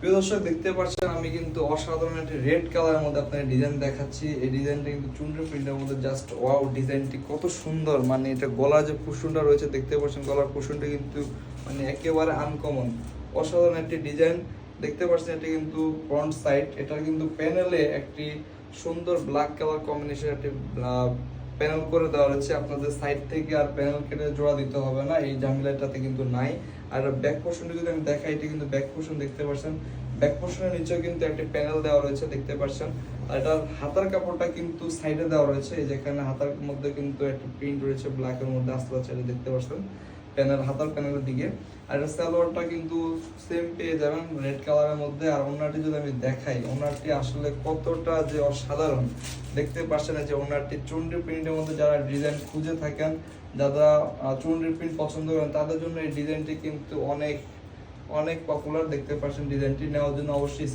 প্রিয় দর্শক, দেখতে পাচ্ছেন আমি কিন্তু অসাধারণ একটা রেড কালারের মধ্যে আপনার ডিজাইন দেখাচ্ছি। এই ডিজাইনটা কিন্তু চুনরি প্রিন্টের মধ্যে জাস্ট ওয়াও, ডিজাইনটি কত সুন্দর। মানে এটা গলার যে কুশনটা রয়েছে দেখতে পাচ্ছেন, গলার কুশনটা কিন্তু মানে একেবারে আনকমন, অসাধারণ একটি ডিজাইন দেখতে পাচ্ছেন। এটা কিন্তু ফ্রন্ট সাইড, এটার কিন্তু প্যানেলে একটি সুন্দর ব্ল্যাক কালার কম্বিনেশন একটি প্যানেল করে দেওয়া হচ্ছে। আপনাদের সাইড থেকে আর প্যানেল কেটে জোড়া দিতে হবে না, এই ঝামেলাটাতে কিন্তু নাই। আর ব্যাক পোর্শনটা যদি আমি দেখাই, এটা কিন্তু ব্যাক পোর্শন দেখতে পাচ্ছেন। ব্যাক পোর্শনের নিচেও কিন্তু একটা প্যানেল দেওয়া রয়েছে দেখতে পাচ্ছেন। আর এটার হাতার কাপড়টা কিন্তু সাইডে দেওয়া রয়েছে, এই যেখানে হাতার মধ্যে কিন্তু একটা প্রিন্ট রয়েছে ব্ল্যাকের মধ্যে আস্তে আস্তে, এটা দেখতে পাচ্ছেন প্যানেল, হাতার প্যানেলের দিকে। আর এটা সালোয়ারটা কিন্তু সেম পেয়ে যাবেন রেড কালারের মধ্যে। আর ওনারটি যদি আমি দেখাই, ওনারটি আসলে কতটা যে অসাধারণ দেখতে পাচ্ছেন। যে ওনারটি চুনরি প্রিন্টের মধ্যে যারা ডিজাইন খুঁজে থাকেন, যারা চুনরি প্রিন্ট পছন্দ করেন, তাদের জন্য এই ডিজাইনটি কিন্তু অনেক অনেক পপুলার দেখতে পাচ্ছেন। ডিজাইনটি নেওয়ার জন্য অবশ্যই